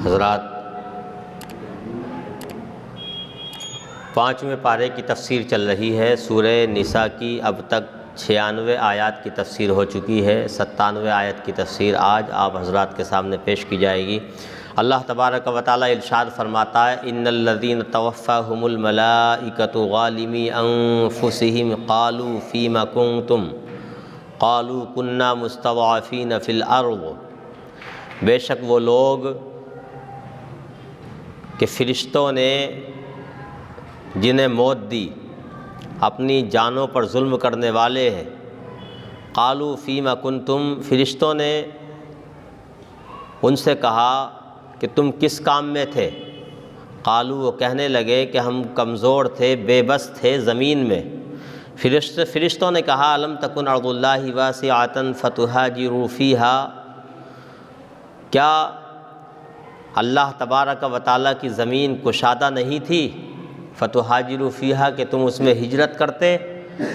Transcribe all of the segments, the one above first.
حضرات، 5ویں پارے کی تفسیر چل رہی ہے۔ سورہ نساء کی اب تک 96 آیات کی تفسیر ہو چکی ہے۔ 97 آیت کی تفسیر آج آپ حضرات کے سامنے پیش کی جائے گی۔ اللہ تبارک و تعالی ارشاد فرماتا ہے: ان الذین توفاہم الملائکۃ ظالمی انفسہم قالوا فیم کنتم قالوا کنا مستضعفین فی الارض۔ بے شک وہ لوگ کہ فرشتوں نے جنہیں موت دی، اپنی جانوں پر ظلم کرنے والے ہیں۔ قالوا فیم کنتم، فرشتوں نے ان سے کہا کہ تم کس کام میں تھے؟ قالوا، وہ کہنے لگے کہ ہم کمزور تھے، بے بس تھے زمین میں۔ فرشتوں نے کہا: الم تکن ارض اللہ واسعۃ فتہاجروا فیہا، کیا اللہ تبارک و تعالیٰ کی زمین کشادہ نہیں تھی؟ فتہاجروا فیہا، کہ تم اس میں ہجرت کرتے۔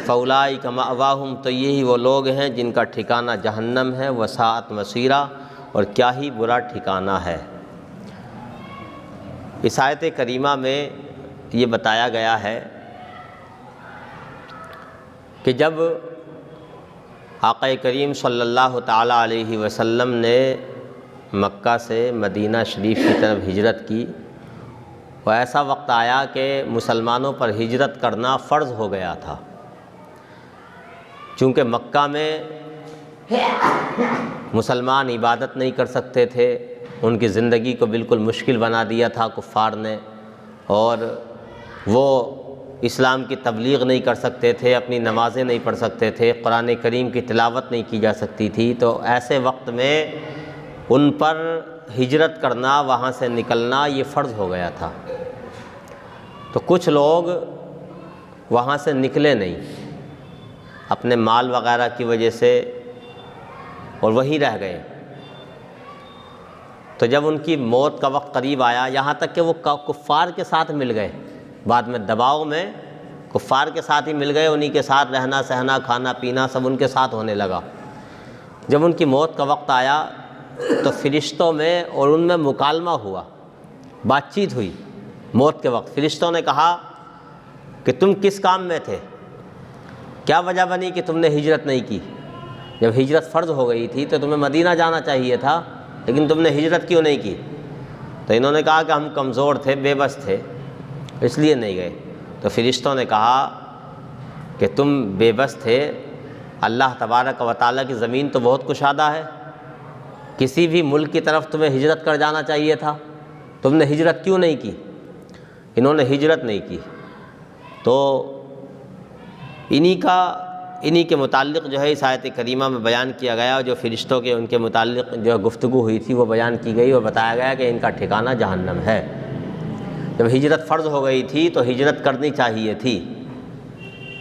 فاولئک مأواہم، تو یہی وہ لوگ ہیں جن کا ٹھکانہ جہنم ہے۔ وساءت مصیرا، اور کیا ہی برا ٹھکانہ ہے۔ اس آیت کریمہ میں یہ بتایا گیا ہے کہ جب آقا کریم صلی اللہ تعالیٰ علیہ وسلم نے مکہ سے مدینہ شریف کی طرف ہجرت کی، وہ ایسا وقت آیا کہ مسلمانوں پر ہجرت کرنا فرض ہو گیا تھا، چونکہ مکہ میں مسلمان عبادت نہیں کر سکتے تھے، ان کی زندگی کو بالکل مشکل بنا دیا تھا کفار نے، اور وہ اسلام کی تبلیغ نہیں کر سکتے تھے، اپنی نمازیں نہیں پڑھ سکتے تھے، قرآن کریم کی تلاوت نہیں کی جا سکتی تھی۔ تو ایسے وقت میں ان پر ہجرت کرنا، وہاں سے نکلنا، یہ فرض ہو گیا تھا۔ تو کچھ لوگ وہاں سے نکلے نہیں اپنے مال وغیرہ کی وجہ سے، اور وہیں رہ گئے۔ تو جب ان کی موت کا وقت قریب آیا، یہاں تک کہ وہ کفار کے ساتھ مل گئے، بعد میں دباؤ میں کفار کے ساتھ ہی مل گئے، انہی کے ساتھ رہنا سہنا کھانا پینا سب ان کے ساتھ ہونے لگا۔ جب ان کی موت کا وقت آیا تو فرشتوں میں اور ان میں مکالمہ ہوا، بات چیت ہوئی۔ موت کے وقت فرشتوں نے کہا کہ تم کس کام میں تھے؟ کیا وجہ بنی کہ تم نے ہجرت نہیں کی؟ جب ہجرت فرض ہو گئی تھی تو تمہیں مدینہ جانا چاہیے تھا، لیکن تم نے ہجرت کیوں نہیں کی؟ تو انہوں نے کہا کہ ہم کمزور تھے، بے بس تھے، اس لیے نہیں گئے۔ تو فرشتوں نے کہا کہ تم بے بس تھے، اللہ تبارک و تعالیٰ کی زمین تو بہت کشادہ ہے، کسی بھی ملک کی طرف تمہیں ہجرت کر جانا چاہیے تھا، تم نے ہجرت کیوں نہیں کی؟ انہوں نے ہجرت نہیں کی۔ تو انہی کے متعلق جو ہے اس آیت کریمہ میں بیان کیا گیا، جو فرشتوں کے ان کے متعلق جو گفتگو ہوئی تھی وہ بیان کی گئی، اور بتایا گیا کہ ان کا ٹھکانہ جہنم ہے۔ جب ہجرت فرض ہو گئی تھی تو ہجرت کرنی چاہیے تھی،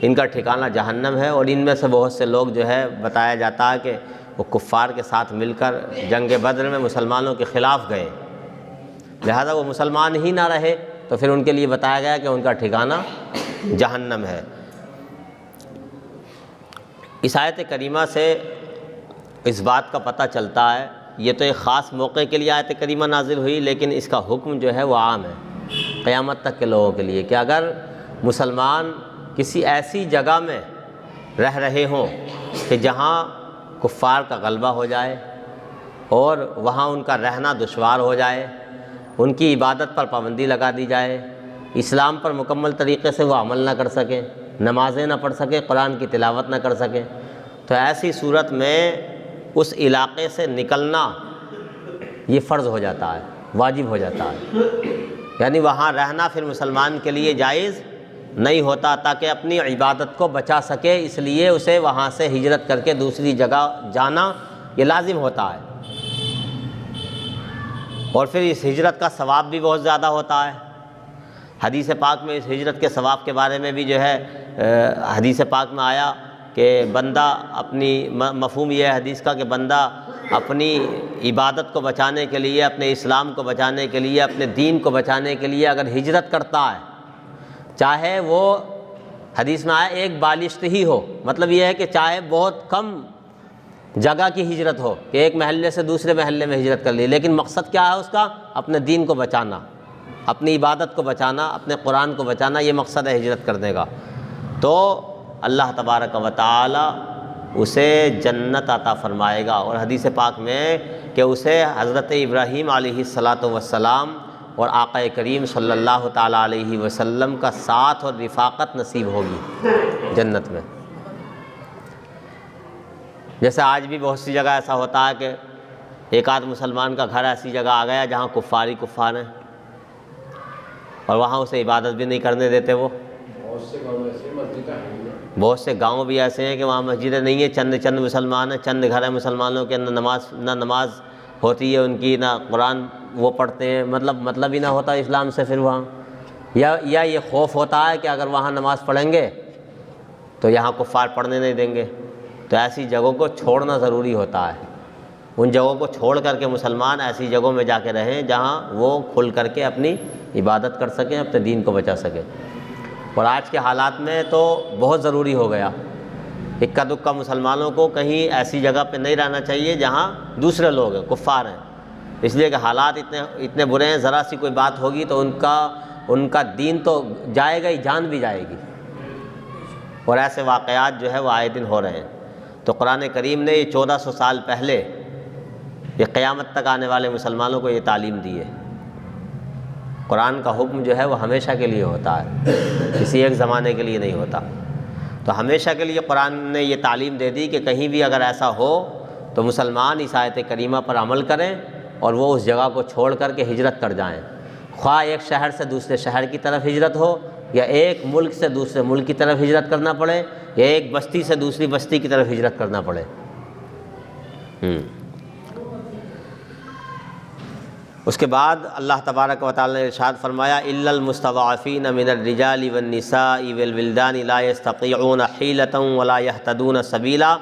ان کا ٹھکانہ جہنم ہے۔ اور ان میں سے بہت سے لوگ جو ہے بتایا جاتا ہے کہ وہ کفار کے ساتھ مل کر جنگ بدر میں مسلمانوں کے خلاف گئے، لہذا وہ مسلمان ہی نہ رہے، تو پھر ان کے لیے بتایا گیا کہ ان کا ٹھکانہ جہنم ہے۔ اس آیت کریمہ سے اس بات کا پتہ چلتا ہے، یہ تو ایک خاص موقع کے لیے آیت کریمہ نازل ہوئی، لیکن اس کا حکم جو ہے وہ عام ہے قیامت تک کے لوگوں کے لیے، کہ اگر مسلمان کسی ایسی جگہ میں رہ رہے ہوں کہ جہاں کفار کا غلبہ ہو جائے اور وہاں ان کا رہنا دشوار ہو جائے، ان کی عبادت پر پابندی لگا دی جائے، اسلام پر مکمل طریقے سے وہ عمل نہ کر سکیں، نمازیں نہ پڑھ سکیں، قرآن کی تلاوت نہ کر سکیں، تو ایسی صورت میں اس علاقے سے نکلنا یہ فرض ہو جاتا ہے، واجب ہو جاتا ہے۔ یعنی وہاں رہنا پھر مسلمان کے لیے جائز نہیں ہوتا، تاکہ اپنی عبادت کو بچا سکے، اس لیے اسے وہاں سے ہجرت کر کے دوسری جگہ جانا یہ لازم ہوتا ہے۔ اور پھر اس ہجرت کا ثواب بھی بہت زیادہ ہوتا ہے۔ حدیث پاک میں اس ہجرت کے ثواب کے بارے میں بھی جو ہے حدیث پاک میں آیا کہ بندہ اپنی مفہوم یہ ہے حدیث کا کہ بندہ اپنی عبادت کو بچانے کے لیے، اپنے اسلام کو بچانے کے لیے، اپنے دین کو بچانے کے لیے اگر ہجرت کرتا ہے، چاہے وہ حدیث میں آیا ایک بالشت ہی ہو، مطلب یہ ہے کہ چاہے بہت کم جگہ کی ہجرت ہو کہ ایک محلے سے دوسرے محلے میں ہجرت کر لی، لیکن مقصد کیا ہے اس کا؟ اپنے دین کو بچانا، اپنی عبادت کو بچانا، اپنے قرآن کو بچانا، یہ مقصد ہے ہجرت کرنے کا۔ تو اللہ تبارک و تعالی اسے جنت عطا فرمائے گا، اور حدیث پاک میں کہ اسے حضرت ابراہیم علیہ الصلاۃ والسلام اور آقا کریم صلی اللہ تعالیٰ علیہ وسلم کا ساتھ اور رفاقت نصیب ہوگی جنت میں۔ جیسے آج بھی بہت سی جگہ ایسا ہوتا ہے کہ ایک آدھ مسلمان کا گھر ایسی جگہ آ گیا جہاں کفار ہی کفار ہیں، اور وہاں اسے عبادت بھی نہیں کرنے دیتے۔ وہ بہت سے گاؤں بھی ایسے ہیں کہ وہاں مسجدیں نہیں ہیں، چند مسلمان ہیں، چند گھر ہیں مسلمانوں کے، نہ نماز ہوتی ہے ان کی، نہ قرآن وہ پڑھتے ہیں، مطلب ہی نہ ہوتا اسلام سے پھر وہاں، یا یہ خوف ہوتا ہے کہ اگر وہاں نماز پڑھیں گے تو یہاں کفار پڑھنے نہیں دیں گے۔ تو ایسی جگہوں کو چھوڑنا ضروری ہوتا ہے، ان جگہوں کو چھوڑ کر کے مسلمان ایسی جگہوں میں جا کے رہیں جہاں وہ کھل کر کے اپنی عبادت کر سکیں، اپنے دین کو بچا سکیں۔ اور آج کے حالات میں تو بہت ضروری ہو گیا، اکا دکا مسلمانوں کو کہیں ایسی جگہ پہ نہیں رہنا چاہیے جہاں دوسرے لوگ ہیں، کفار ہیں، اس لیے کہ حالات اتنے برے ہیں، ذرا سی کوئی بات ہوگی تو ان کا دین تو جائے گا ہی، جان بھی جائے گی، اور ایسے واقعات جو ہے وہ آئے دن ہو رہے ہیں۔ تو قرآن کریم نے یہ 1400 سال پہلے یہ قیامت تک آنے والے مسلمانوں کو یہ تعلیم دی ہے۔ قرآن کا حکم جو ہے وہ ہمیشہ کے لیے ہوتا ہے، کسی ایک زمانے کے لیے نہیں ہوتا۔ تو ہمیشہ کے لیے قرآن نے یہ تعلیم دے دی کہ کہیں بھی اگر ایسا ہو تو مسلمان اس آیت کریمہ پر عمل کریں اور وہ اس جگہ کو چھوڑ کر کے ہجرت کر جائیں، خواہ ایک شہر سے دوسرے شہر کی طرف ہجرت ہو، یا ایک ملک سے دوسرے ملک کی طرف ہجرت کرنا پڑے، یا ایک بستی سے دوسری بستی کی طرف ہجرت کرنا پڑے۔ اس کے بعد اللہ تبارک و تعالی نے ارشاد فرمایا الا المستضعفین من الرجال والنساء والولدان لا يستطيعون حیلة ولا يهتدون سبیلا،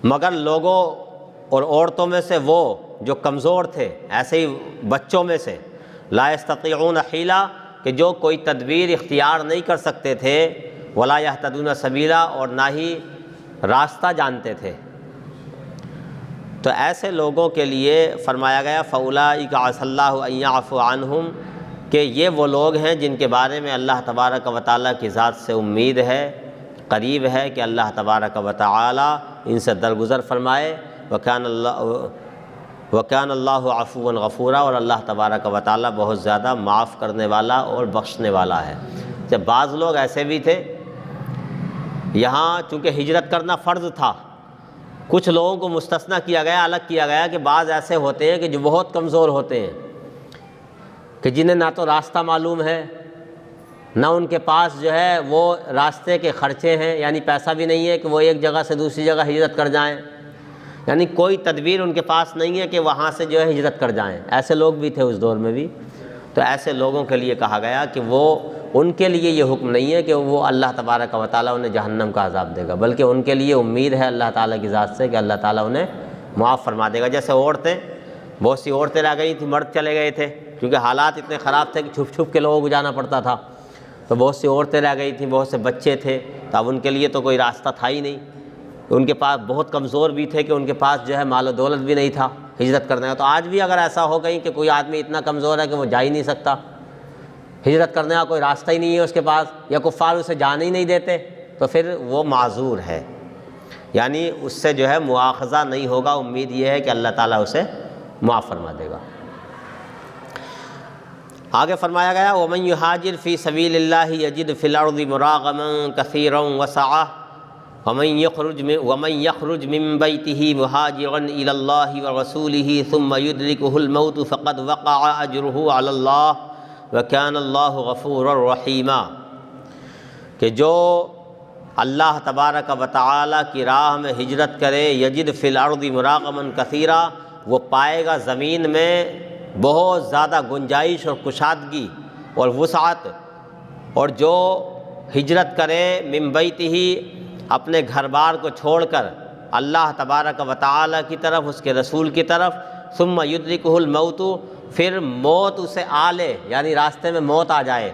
مگر لوگوں اور عورتوں میں سے وہ جو کمزور تھے، ایسے ہی بچوں میں سے، لا يستطيعون حیلہ کہ جو کوئی تدبیر اختیار نہیں کر سکتے تھے، ولا يهتدون سبیلا اور نہ ہی راستہ جانتے تھے، تو ایسے لوگوں کے لیے فرمایا گیا فَأُولَٰئِكَ عَسَى اللَّهُ أَن يَعْفُوَ عَنْهُمْ کہ یہ وہ لوگ ہیں جن کے بارے میں اللہ تبارک و تعالیٰ کی ذات سے امید ہے، قریب ہے کہ اللہ تبارک و تعالیٰ ان سے درگزر فرمائے۔ وَكَانَ اللَّهُ عَفُوًّا غَفُورًا اور اللہ تبارک و تعالیٰ بہت زیادہ معاف کرنے والا اور بخشنے والا ہے۔ جب بعض لوگ ایسے بھی تھے، یہاں چونکہ ہجرت کرنا فرض تھا، کچھ لوگوں کو مستثنیٰ کیا گیا، الگ کیا گیا کہ بعض ایسے ہوتے ہیں کہ جو بہت کمزور ہوتے ہیں، کہ جنہیں نہ تو راستہ معلوم ہے، نہ ان کے پاس جو ہے وہ راستے کے خرچے ہیں، یعنی پیسہ بھی نہیں ہے کہ وہ ایک جگہ سے دوسری جگہ ہجرت کر جائیں، یعنی کوئی تدبیر ان کے پاس نہیں ہے کہ وہاں سے جو ہے ہجرت کر جائیں۔ ایسے لوگ بھی تھے اس دور میں بھی، تو ایسے لوگوں کے لیے کہا گیا کہ وہ ان کے لیے یہ حکم نہیں ہے کہ وہ اللہ تبارک و تعالیٰ انہیں جہنم کا عذاب دے گا، بلکہ ان کے لیے امید ہے اللہ تعالیٰ کی ذات سے کہ اللہ تعالیٰ انہیں معاف فرما دے گا۔ جیسے عورتیں، بہت سی عورتیں رہ گئی تھیں، مرد چلے گئے تھے، کیونکہ حالات اتنے خراب تھے کہ چھپ چھپ کے لوگوں کو جانا پڑتا تھا، تو بہت سی عورتیں رہ گئی تھیں، بہت سے بچے تھے، تو اب ان کے لیے تو کوئی راستہ تھا ہی نہیں، ان کے پاس بہت کمزور بھی تھے کہ ان کے پاس جو ہے مال و دولت بھی نہیں تھا ہجرت کرنے کا۔ تو آج بھی اگر ایسا ہو گئی کہ کوئی آدمی اتنا کمزور ہے کہ وہ جا ہی نہیں سکتا، ہجرت کرنے کا کوئی راستہ ہی نہیں ہے اس کے پاس، یا کفار اسے جانے ہی نہیں دیتے، تو پھر وہ معذور ہے، یعنی اس سے جو ہے مواخذہ نہیں ہوگا، امید یہ ہے کہ اللہ تعالیٰ اسے معاف فرما دے گا۔ آگے فرمایا گیا وَمَن يُهَاجِرْ فِي سَبِيلِ اللَّهِ يَجِدْ فِي الْأَرْضِ مُرَاغَمًا كَثِيرًا وَسَعَةً وَمَن يَخْرُجْ مِن بَيْتِهِ مُهَاجِرًا إِلَى اللَّهِ وَرَسُولِهِ ثُمَّ يُدْرِكُهُ الْمَوْتُ فَقَدْ وَقَعَ أَجْرُهُ عَلَى اللَّهِ وَكَانَ اللَّهُ غَفُورًا رَحِيمًا کہ جو اللہ تبارک و تعالیٰ کی راہ میں ہجرت کرے، یجد فی الارض مراغما کثیرا، وہ پائے گا زمین میں بہت زیادہ گنجائش اور کشادگی اور وسعت، اور جو ہجرت کرے من بیتہ اپنے گھر بار کو چھوڑ کر اللہ تبارک و تعالیٰ کی طرف، اس کے رسول کی طرف، ثم یدرکہ الموت پھر موت اسے آ لے، یعنی راستے میں موت آ جائے،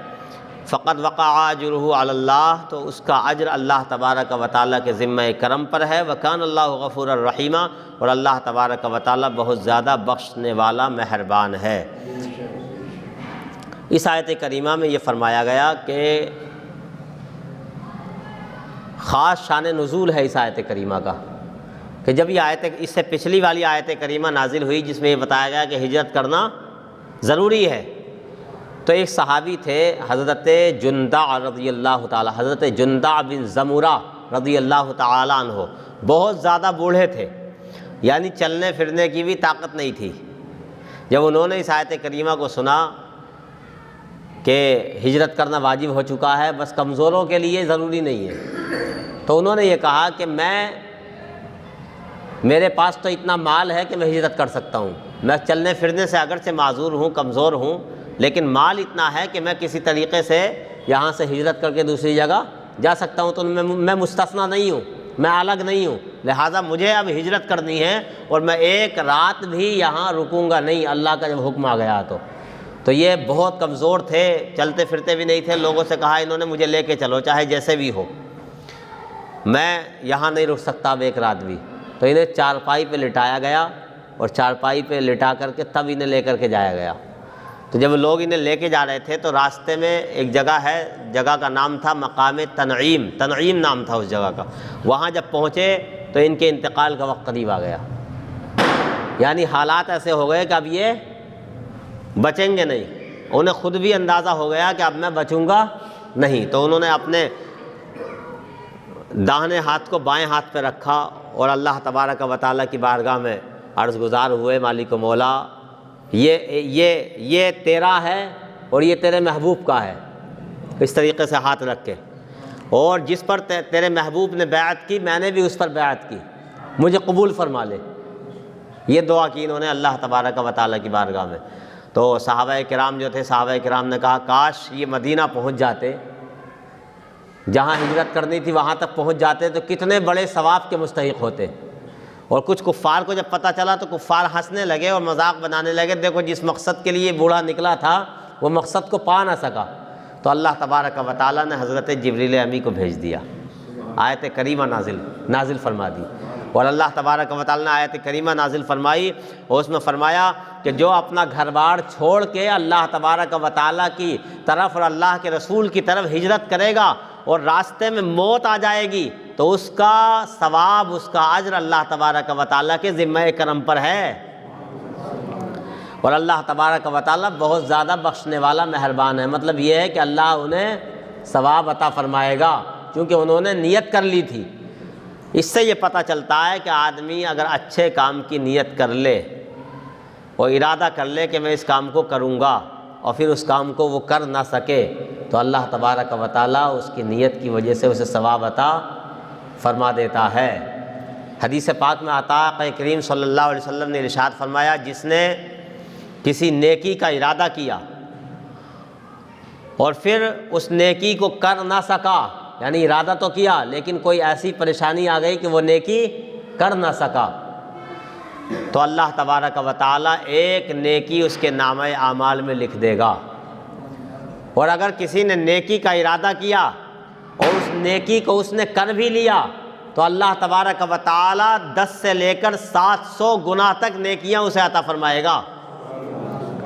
فقد وقع اجرہ علی اللہ، تو اس کا اجر اللہ تبارک و تعالیٰ کے ذمہ کرم پر ہے۔ وکان اللہ غفور الرحیم، اور اللہ تبارک و تعالیٰ بہت زیادہ بخشنے والا مہربان ہے۔ اس آیت کریمہ میں یہ فرمایا گیا کہ خاص شان نزول ہے اس آیت کریمہ کا، کہ جب یہ آیت، اس سے پچھلی والی آیت کریمہ نازل ہوئی جس میں یہ بتایا گیا کہ ہجرت کرنا ضروری ہے، تو ایک صحابی تھے حضرت جندع رضی اللہ تعالیٰ، حضرت جندع بن زمرہ رضی اللہ تعالیٰ عنہ، بہت زیادہ بوڑھے تھے، یعنی چلنے پھرنے کی بھی طاقت نہیں تھی۔ جب انہوں نے اس آیت کریمہ کو سنا کہ ہجرت کرنا واجب ہو چکا ہے، بس کمزوروں کے لیے ضروری نہیں ہے، تو انہوں نے یہ کہا کہ میرے پاس تو اتنا مال ہے کہ میں ہجرت کر سکتا ہوں، میں چلنے پھرنے سے اگرچہ معذور ہوں، کمزور ہوں، لیکن مال اتنا ہے کہ میں کسی طریقے سے یہاں سے ہجرت کر کے دوسری جگہ جا سکتا ہوں، تو میں مستثنیٰ نہیں ہوں، میں الگ نہیں ہوں، لہٰذا مجھے اب ہجرت کرنی ہے اور میں ایک رات بھی یہاں رکوں گا نہیں، اللہ کا جب حکم آ گیا تو یہ بہت کمزور تھے، چلتے پھرتے بھی نہیں تھے۔ لوگوں سے کہا انہوں نے مجھے لے کے چلو چاہے جیسے بھی ہو، میں یہاں نہیں رک سکتا اب ایک رات بھی، تو انہیں چارپائی پہ لٹایا گیا، اور چارپائی پہ لٹا کر کے تب انہیں لے کر کے جایا گیا۔ تو جب لوگ انہیں لے کے جا رہے تھے تو راستے میں ایک جگہ ہے، جگہ کا نام تھا مقام تنعیم، تنعیم نام تھا اس جگہ کا۔ وہاں جب پہنچے تو ان کے انتقال کا وقت قریب آ گیا، یعنی حالات ایسے ہو گئے کہ اب یہ بچیں گے نہیں، انہیں خود بھی اندازہ ہو گیا کہ اب میں بچوں گا نہیں، تو انہوں نے اپنے داہنے ہاتھ کو بائیں ہاتھ پہ رکھا اور اللہ تبارک و تعالیٰ کی بارگاہ میں عرض گزار ہوئے، مالک و مولا یہ تیرا ہے اور یہ تیرے محبوب کا ہے، اس طریقے سے ہاتھ رکھ کے، اور جس پر تیرے محبوب نے بیعت کی میں نے بھی اس پر بیعت کی، مجھے قبول فرما لے۔ یہ دعا کی انہوں نے اللہ تبارک و تعالیٰ کی بارگاہ میں۔ تو صحابہ کرام جو تھے، صحابہ کرام نے کہا کاش یہ مدینہ پہنچ جاتے، جہاں ہجرت کرنی تھی وہاں تک پہنچ جاتے تو کتنے بڑے ثواب کے مستحق ہوتے۔ اور کچھ کفار کو جب پتہ چلا تو کفار ہنسنے لگے اور مذاق بنانے لگے، دیکھو جس مقصد کے لیے بوڑھا نکلا تھا وہ مقصد کو پا نہ سکا۔ تو اللہ تبارک و تعالیٰ نے حضرت جبریل امی کو بھیج دیا، آیت کریمہ نازل فرما دی، اور اللہ تبارک و تعالیٰ نے آیت کریمہ نازل فرمائی اور اس میں فرمایا کہ جو اپنا گھر بار چھوڑ کے اللہ تبارک و تعالیٰ کی طرف اور اللہ کے رسول کی طرف ہجرت کرے گا اور راستے میں موت آ جائے گی تو اس کا ثواب، اس کا اجر اللہ تبارک و تعالیٰ کے ذمہ کرم پر ہے، اور اللہ تبارک و تعالیٰ بہت زیادہ بخشنے والا مہربان ہے۔ مطلب یہ ہے کہ اللہ انہیں ثواب عطا فرمائے گا کیونکہ انہوں نے نیت کر لی تھی۔ اس سے یہ پتہ چلتا ہے کہ آدمی اگر اچھے کام کی نیت کر لے اور ارادہ کر لے کہ میں اس کام کو کروں گا اور پھر اس کام کو وہ کر نہ سکے تو اللہ تبارک و تعالیٰ اس کی نیت کی وجہ سے اسے ثواب عطا فرما دیتا ہے۔ حدیث پاک میں آتا ہے کریم صلی اللہ علیہ وسلم نے ارشاد فرمایا، جس نے کسی نیکی کا ارادہ کیا اور پھر اس نیکی کو کر نہ سکا، یعنی ارادہ تو کیا لیکن کوئی ایسی پریشانی آ گئی کہ وہ نیکی کر نہ سکا، تو اللہ تبارک و تعالیٰ ایک نیکی اس کے نامہ اعمال میں لکھ دے گا۔ اور اگر کسی نے نیکی کا ارادہ کیا اور اس نیکی کو اس نے کر بھی لیا تو اللہ تبارک و تعالیٰ 10 سے لے کر 700 گنا تک نیکیاں اسے عطا فرمائے گا۔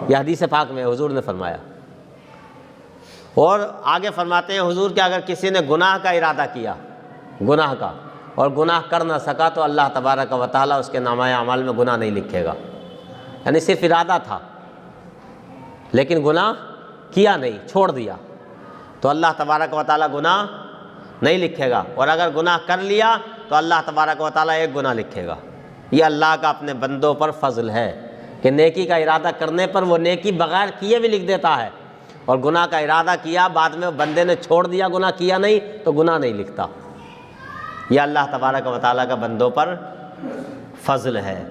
یہ حدیث پاک میں حضور نے فرمایا۔ اور آگے فرماتے ہیں حضور کہ اگر کسی نے گناہ کا ارادہ کیا، گناہ کا، اور گناہ کر نہ سکا تو اللہ تبارک و تعالیٰ اس کے نامہ اعمال میں گناہ نہیں لکھے گا، یعنی صرف ارادہ تھا لیکن گناہ کیا نہیں، چھوڑ دیا، تو اللہ تبارک و تعالیٰ گناہ نہیں لکھے گا، اور اگر گناہ کر لیا تو اللہ تبارک و تعالیٰ ایک گناہ لکھے گا۔ یہ اللہ کا اپنے بندوں پر فضل ہے کہ نیکی کا ارادہ کرنے پر وہ نیکی بغیر کیے بھی لکھ دیتا ہے، اور گناہ کا ارادہ کیا بعد میں بندے نے چھوڑ دیا، گناہ کیا نہیں تو گناہ نہیں لکھتا۔ یہ اللہ تبارک و تعالیٰ کا بندوں پر فضل ہے۔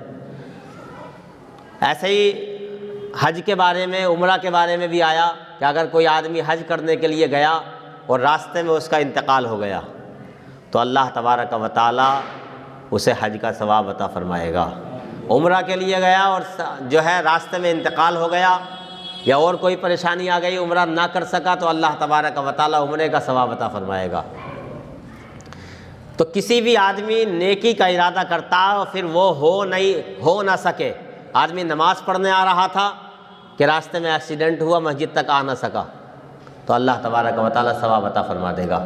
ایسے ہی حج کے بارے میں، عمرہ کے بارے میں بھی آیا کہ اگر کوئی آدمی حج کرنے کے لیے گیا اور راستے میں اس کا انتقال ہو گیا تو اللہ تبارک و تعالیٰ اسے حج کا ثواب عطا فرمائے گا۔ عمرہ کے لیے گیا اور جو ہے راستے میں انتقال ہو گیا یا اور کوئی پریشانی آ گئی، عمرہ نہ کر سکا، تو اللہ تبارک و تعالیٰ عمرے کا ثواب عطا فرمائے گا۔ تو کسی بھی آدمی نیکی کا ارادہ کرتا اور پھر وہ ہو نہ سکے، آدمی نماز پڑھنے آ رہا تھا کہ راستے میں ایکسیڈنٹ ہوا، مسجد تک آ نہ سکا، تو اللہ تبارک و تعالیٰ ثواب عطا فرما دے گا۔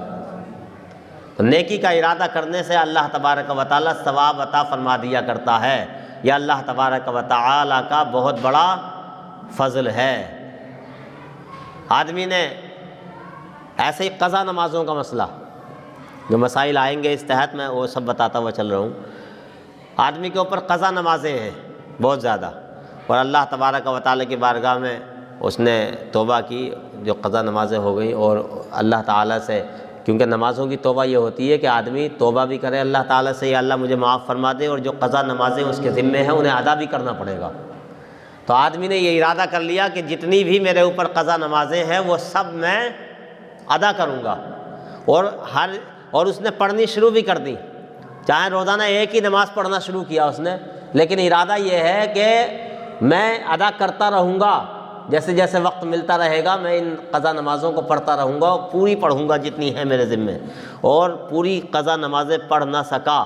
تو نیکی کا ارادہ کرنے سے اللہ تبارک و تعالیٰ ثواب عطا فرما دیا کرتا ہے، یہ اللہ تبارک و تعالیٰ کا بہت بڑا فضل ہے۔ آدمی نے ایسے ہی قضا نمازوں کا مسئلہ، جو مسائل آئیں گے اس تحت میں وہ سب بتاتا ہوا چل رہا ہوں۔ آدمی کے اوپر قضا نمازیں ہیں بہت زیادہ، اور اللہ تبارک و تعالیٰ کی بارگاہ میں اس نے توبہ کی، جو قضا نمازیں ہو گئیں، اور اللہ تعالیٰ سے، کیونکہ نمازوں کی توبہ یہ ہوتی ہے کہ آدمی توبہ بھی کرے اللہ تعالیٰ سے، یا اللہ مجھے معاف فرما دے، اور جو قضا نمازیں اس کے ذمے ہیں انہیں ادا بھی کرنا پڑے گا۔ تو آدمی نے یہ ارادہ کر لیا کہ جتنی بھی میرے اوپر قضا نمازیں ہیں وہ سب میں ادا کروں گا، اور اس نے پڑھنی شروع بھی کر دی، چاہے روزانہ ایک ہی نماز پڑھنا شروع کیا اس نے، لیکن ارادہ یہ ہے کہ میں ادا کرتا رہوں گا، جیسے جیسے وقت ملتا رہے گا میں ان قضا نمازوں کو پڑھتا رہوں گا، پوری پڑھوں گا جتنی ہے میرے ذمے۔ اور پوری قضا نمازیں پڑھ نہ سکا،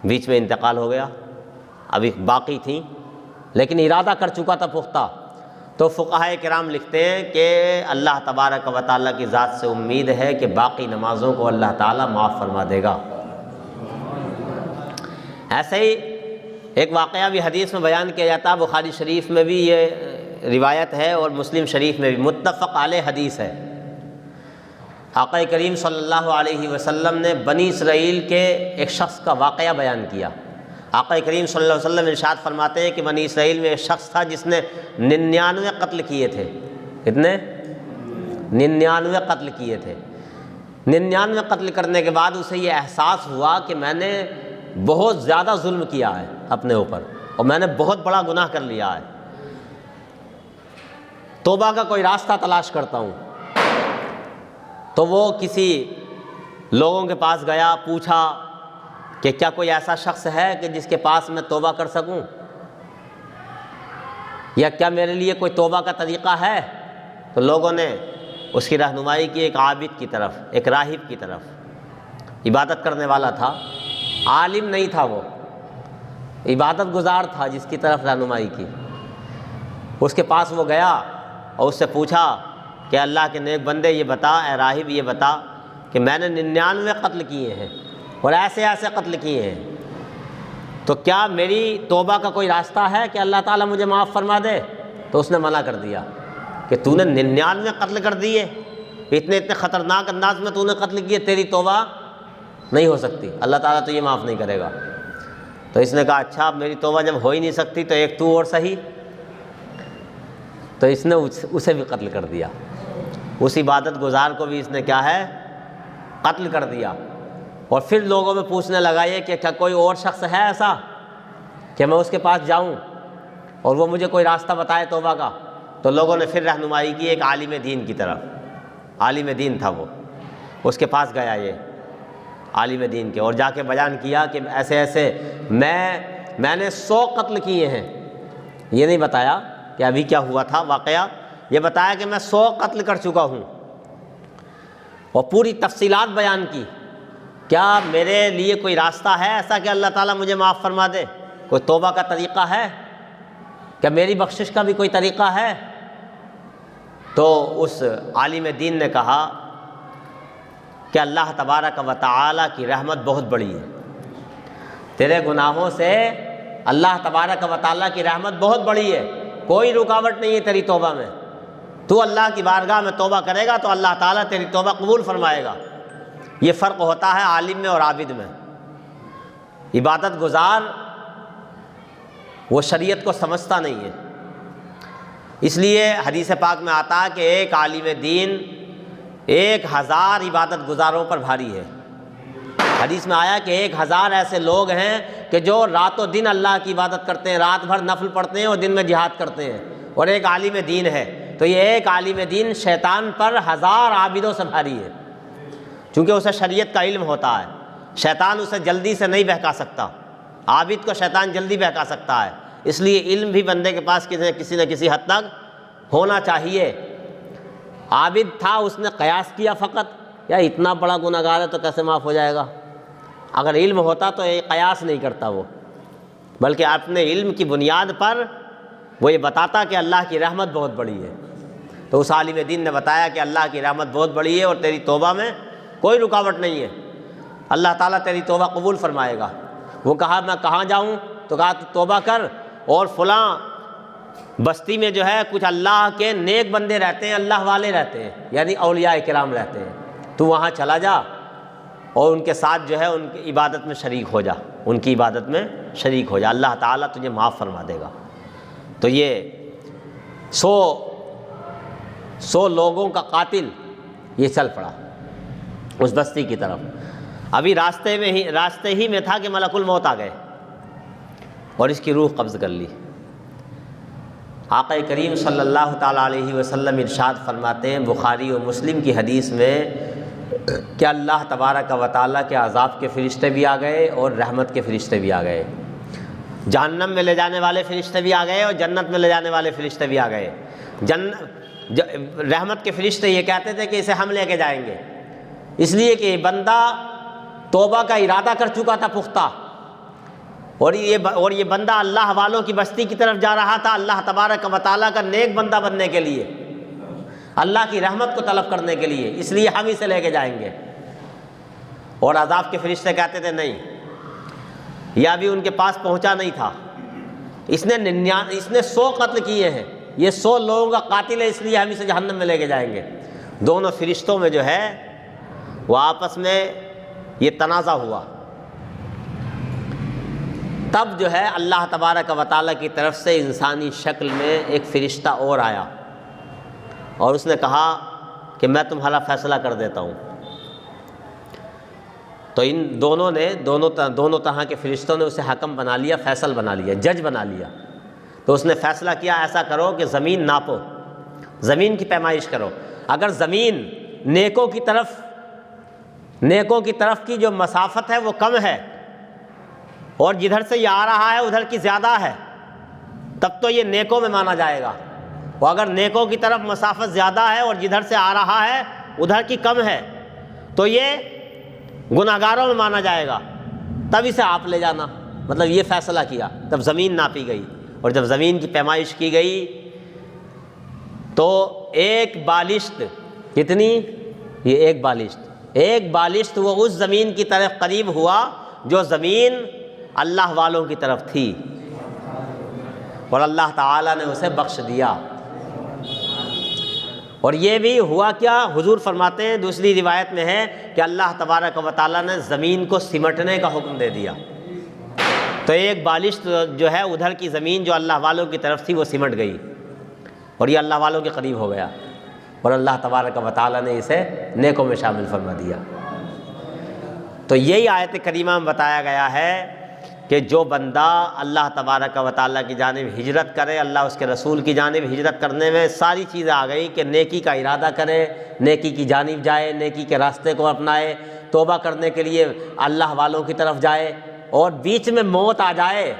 بیچ میں انتقال ہو گیا، ابھی باقی تھیں لیکن ارادہ کر چکا تھا پختہ۔ تو فقہائے کرام لکھتے ہیں کہ اللہ تبارک و تعالیٰ کی ذات سے امید ہے کہ باقی نمازوں کو اللہ تعالیٰ معاف فرما دے گا۔ ایسے ہی ایک واقعہ بھی حدیث میں بیان کیا جاتا ہے، بخاری شریف میں بھی یہ روایت ہے اور مسلم شریف میں بھی متفق علیہ حدیث ہے۔ آقا کریم صلی اللہ علیہ وسلم نے بنی اسرائیل کے ایک شخص کا واقعہ بیان کیا۔ آقا کریم صلی اللہ علیہ وسلم ارشاد فرماتے ہیں کہ بنی اسرائیل میں ایک شخص تھا جس نے 99 قتل کیے تھے۔ کتنے؟ 99 قتل کیے تھے۔ 99 قتل کرنے کے بعد اسے یہ احساس ہوا کہ میں نے بہت زیادہ ظلم کیا ہے اپنے اوپر، اور میں نے بہت بڑا گناہ کر لیا ہے، توبہ کا کوئی راستہ تلاش کرتا ہوں۔ تو وہ کسی لوگوں کے پاس گیا، پوچھا کہ کیا کوئی ایسا شخص ہے کہ جس کے پاس میں توبہ کر سکوں، یا کیا میرے لیے کوئی توبہ کا طریقہ ہے؟ تو لوگوں نے اس کی رہنمائی کی ایک عابد کی طرف، ایک راہب کی طرف۔ عبادت کرنے والا تھا، عالم نہیں تھا، وہ عبادت گزار تھا جس کی طرف رہنمائی کی۔ اس کے پاس وہ گیا اور اس سے پوچھا کہ اللہ کے نیک بندے یہ بتا، اے راہب یہ بتا کہ میں نے 99 قتل کیے ہیں اور ایسے ایسے قتل کیے ہیں، تو کیا میری توبہ کا کوئی راستہ ہے کہ اللہ تعالیٰ مجھے معاف فرما دے؟ تو اس نے منع کر دیا کہ تو نے 99 قتل کر دیے، اتنے خطرناک انداز میں تو نے قتل کیے، تیری توبہ نہیں ہو سکتی، اللہ تعالیٰ تو یہ معاف نہیں کرے گا۔ تو اس نے کہا اچھا میری توبہ جب ہو ہی نہیں سکتی تو ایک تو اور صحیح۔ تو اس نے اسے بھی قتل کر دیا، اس عبادت گزار کو بھی اس نے کیا ہے، قتل کر دیا۔ اور پھر لوگوں میں پوچھنے لگا یہ کہ کیا کوئی اور شخص ہے ایسا کہ میں اس کے پاس جاؤں اور وہ مجھے کوئی راستہ بتائے توبہ کا؟ تو لوگوں نے پھر رہنمائی کی ایک عالم دین کی طرف، عالم دین تھا وہ، اس کے پاس گیا یہ عالم دین کے، اور جا کے بیان کیا کہ ایسے ایسے میں نے 100 قتل کیے ہیں۔ یہ نہیں بتایا کہ ابھی کیا ہوا تھا واقعہ، یہ بتایا کہ میں 100 قتل کر چکا ہوں، اور پوری تفصیلات بیان کی۔ کیا میرے لیے کوئی راستہ ہے ایسا کہ اللہ تعالیٰ مجھے معاف فرما دے؟ کوئی توبہ کا طریقہ ہے؟ کیا میری بخشش کا بھی کوئی طریقہ ہے؟ تو اس عالم دین نے کہا کہ اللہ تبارک و تعالیٰ کی رحمت بہت بڑی ہے، تیرے گناہوں سے اللہ تبارک و تعالیٰ کی رحمت بہت بڑی ہے، کوئی رکاوٹ نہیں ہے تیری توبہ میں۔ تو اللہ کی بارگاہ میں توبہ کرے گا تو اللہ تعالیٰ تیری توبہ قبول فرمائے گا۔ یہ فرق ہوتا ہے عالم میں اور عابد میں۔ عبادت گزار وہ شریعت کو سمجھتا نہیں ہے، اس لیے حدیث پاک میں آتا ہے کہ ایک عالم دین 1000 عبادت گزاروں پر بھاری ہے۔ حدیث میں آیا کہ 1000 ایسے لوگ ہیں کہ جو رات و دن اللہ کی عبادت کرتے ہیں، رات بھر نفل پڑھتے ہیں اور دن میں جہاد کرتے ہیں، اور ایک عالم دین ہے۔ تو یہ ایک عالم دین شیطان پر 1000 عابدوں سے بھاری ہے، چونکہ اسے شریعت کا علم ہوتا ہے، شیطان اسے جلدی سے نہیں بہکا سکتا، عابد کو شیطان جلدی بہکا سکتا ہے، اس لیے علم بھی بندے کے پاس کسی نہ کسی حد تک ہونا چاہیے۔ عابد تھا، اس نے قیاس کیا فقط، یا اتنا بڑا گناہ گار ہے تو کیسے معاف ہو جائے گا؟ اگر علم ہوتا تو یہ قیاس نہیں کرتا وہ، بلکہ اپنے علم کی بنیاد پر وہ یہ بتاتا کہ اللہ کی رحمت بہت بڑی ہے۔ تو اس عالم دین نے بتایا کہ اللہ کی رحمت بہت بڑی ہے اور تیری توبہ میں کوئی رکاوٹ نہیں ہے، اللہ تعالیٰ تیری توبہ قبول فرمائے گا۔ وہ کہا میں کہاں جاؤں؟ تو کہا تو توبہ کر، اور فلاں بستی میں جو ہے کچھ اللہ کے نیک بندے رہتے ہیں، اللہ والے رہتے ہیں، یعنی اولیاء کرام رہتے ہیں، تو وہاں چلا جا اور ان کے ساتھ جو ہے ان کی عبادت میں شریک ہو جا، ان کی عبادت میں شریک ہو جا، اللہ تعالیٰ تجھے معاف فرما دے گا۔ تو یہ 100 لوگوں کا قاتل یہ چل پڑا اس بستی کی طرف۔ ابھی راستے ہی میں تھا کہ ملک الموت آ گئے اور اس کی روح قبض کر لی۔ آقا کریم صلی اللہ تعالیٰ علیہ وسلم ارشاد فرماتے ہیں بخاری و مسلم کی حدیث میں کہ اللہ تبارک و تعالیٰ کے عذاب کے فرشتے بھی آ گئے اور رحمت کے فرشتے بھی آ گئے، جہنم میں لے جانے والے فرشتے بھی آ گئے اور جنت میں لے جانے والے فرشتے بھی آ گئے۔ رحمت کے فرشتے یہ کہتے تھے کہ اسے ہم لے کے جائیں گے، اس لیے کہ یہ بندہ توبہ کا ارادہ کر چکا تھا پختہ، اور یہ بندہ اللہ والوں کی بستی کی طرف جا رہا تھا اللہ تبارک و تعالیٰ کا نیک بندہ بننے کے لیے، اللہ کی رحمت کو طلب کرنے کے لیے، اس لیے ہم اسے لے کے جائیں گے۔ اور عذاب کے فرشتے کہتے تھے نہیں، یہ ابھی ان کے پاس پہنچا نہیں تھا، اس نے 100 قتل کیے ہیں، یہ 100 لوگوں کا قاتل ہے، اس لیے ہم اسے جہنم میں لے کے جائیں گے۔ دونوں فرشتوں میں جو ہے وہ آپس میں یہ تنازع ہوا، تب جو ہے اللہ تبارک و تعالیٰ کی طرف سے انسانی شکل میں ایک فرشتہ اور آیا اور اس نے کہا کہ میں تمہارا فیصلہ کر دیتا ہوں۔ تو ان دونوں طرح کے فرشتوں نے اسے حکم بنا لیا، فیصل بنا لیا، جج بنا لیا۔ تو اس نے فیصلہ کیا ایسا کرو کہ زمین ناپو، زمین کی پیمائش کرو، اگر زمین نیکوں کی طرف کی جو مسافت ہے وہ کم ہے اور جدھر سے یہ آ رہا ہے ادھر کی زیادہ ہے، تب تو یہ نیکوں میں مانا جائے گا، اور اگر نیکوں کی طرف مسافت زیادہ ہے اور جدھر سے آ رہا ہے ادھر کی کم ہے تو یہ گناہگاروں میں مانا جائے گا، تب اسے آپ لے جانا۔ مطلب یہ فیصلہ کیا، تب زمین ناپی گئی، اور جب زمین کی پیمائش کی گئی تو ایک بالشت، کتنی؟ یہ ایک بالشت وہ اس زمین کی طرف قریب ہوا جو زمین اللہ والوں کی طرف تھی، اور اللہ تعالیٰ نے اسے بخش دیا۔ اور یہ بھی ہوا کیا، حضور فرماتے ہیں دوسری روایت میں ہے کہ اللہ تبارک و تعالیٰ نے زمین کو سمٹنے کا حکم دے دیا، تو ایک بالشت جو ہے ادھر کی زمین جو اللہ والوں کی طرف تھی وہ سمٹ گئی اور یہ اللہ والوں کے قریب ہو گیا، اور اللہ تبارک و تعالیٰ نے اسے نیکوں میں شامل فرما دیا۔ تو یہی آیت کریمہ میں بتایا گیا ہے کہ جو بندہ اللہ تبارک و تعالیٰ کی جانب ہجرت کرے، اللہ اس کے رسول کی جانب ہجرت کرنے میں ساری چیزیں آ گئی کہ نیکی کا ارادہ کرے، نیکی کی جانب جائے، نیکی کے راستے کو اپنائے، توبہ کرنے کے لیے اللہ والوں کی طرف جائے، اور بیچ میں موت آ جائے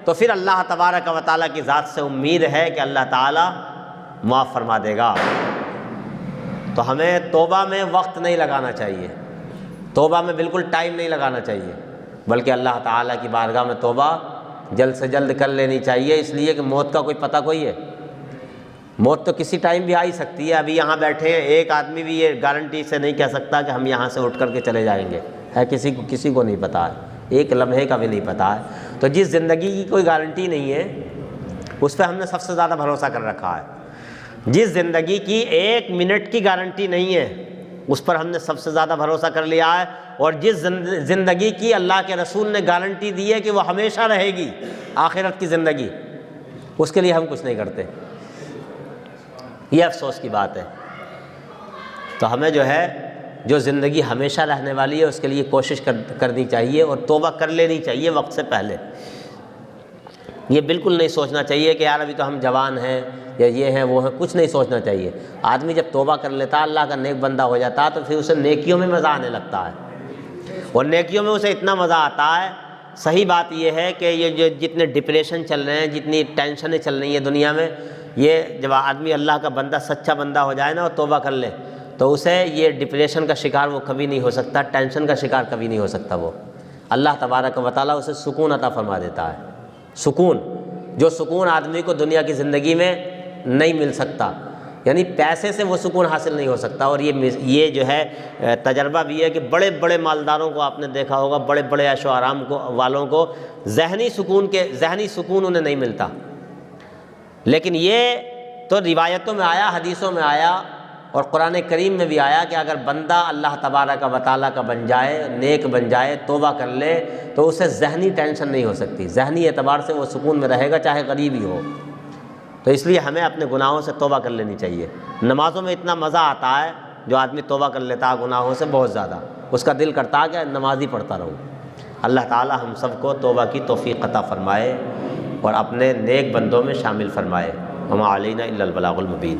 تو پھر اللہ تبارک و تعالیٰ کی ذات سے امید ہے کہ اللہ تعالیٰ معاف فرما دے گا۔ تو ہمیں توبہ میں وقت نہیں لگانا چاہیے، توبہ میں بالکل ٹائم نہیں لگانا چاہیے، بلکہ اللہ تعالیٰ کی بارگاہ میں توبہ جلد سے جلد کر لینی چاہیے، اس لیے کہ موت کا کوئی پتہ کوئی ہے، موت تو کسی ٹائم بھی آ ہی سکتی ہے۔ ابھی یہاں بیٹھے ہیں، ایک آدمی بھی یہ گارنٹی سے نہیں کہہ سکتا کہ ہم یہاں سے اٹھ کر کے چلے جائیں گے، ہے کسی کو نہیں پتہ ہے، ایک لمحے کا بھی نہیں پتہ ہے۔ تو جس زندگی کی کوئی گارنٹی نہیں ہے اس پہ ہم نے سب سے زیادہ بھروسہ کر رکھا ہے، جس زندگی کی 1 منٹ کی گارنٹی نہیں ہے اس پر ہم نے سب سے زیادہ بھروسہ کر لیا ہے، اور جس زندگی کی اللہ کے رسول نے گارنٹی دی ہے کہ وہ ہمیشہ رہے گی، آخرت کی زندگی، اس کے لیے ہم کچھ نہیں کرتے۔ یہ افسوس کی بات ہے۔ تو ہمیں جو ہے جو زندگی ہمیشہ رہنے والی ہے اس کے لیے کوشش کرنی چاہیے اور توبہ کر لینی چاہیے وقت سے پہلے۔ یہ بالکل نہیں سوچنا چاہیے کہ یار ابھی تو ہم جوان ہیں یا یہ ہیں وہ ہیں، کچھ نہیں سوچنا چاہیے۔ آدمی جب توبہ کر لیتا ہے، اللہ کا نیک بندہ ہو جاتا ہے، تو پھر اسے نیکیوں میں مزہ آنے لگتا ہے، اور نیکیوں میں اسے اتنا مزہ آتا ہے۔ صحیح بات یہ ہے کہ یہ جو جتنے ڈپریشن چل رہے ہیں، جتنی ٹینشنیں چل رہی ہیں دنیا میں، یہ جب آدمی اللہ کا بندہ سچا بندہ ہو جائے نا اور توبہ کر لے تو اسے یہ ڈپریشن کا شکار وہ کبھی نہیں ہو سکتا، ٹینشن کا شکار کبھی نہیں ہو سکتا۔ وہ اللہ تبارک و تعالیٰ اسے سکون عطا فرما دیتا ہے، سکون، جو سکون آدمی کو دنیا کی زندگی میں نہیں مل سکتا، یعنی پیسے سے وہ سکون حاصل نہیں ہو سکتا۔ اور یہ جو ہے تجربہ بھی ہے کہ بڑے بڑے مالداروں کو آپ نے دیکھا ہوگا، بڑے بڑے عیش و آرام والوں کو ذہنی سکون انہیں نہیں ملتا۔ لیکن یہ تو روایتوں میں آیا، حدیثوں میں آیا اور قرآن کریم میں بھی آیا کہ اگر بندہ اللہ تبارک و تعالیٰ کا بن جائے، نیک بن جائے، توبہ کر لے تو اسے ذہنی ٹینشن نہیں ہو سکتی، ذہنی اعتبار سے وہ سکون میں رہے گا چاہے غریب ہی ہو۔ تو اس لیے ہمیں اپنے گناہوں سے توبہ کر لینی چاہیے۔ نمازوں میں اتنا مزہ آتا ہے جو آدمی توبہ کر لیتا ہے گناہوں سے، بہت زیادہ اس کا دل کرتا ہے کہ نماز ہی پڑھتا رہوں۔ اللہ تعالی ہم سب کو توبہ کی توفیق عطا فرمائے اور اپنے نیک بندوں میں شامل فرمائے۔ وما علینا الا البلاغ المبین۔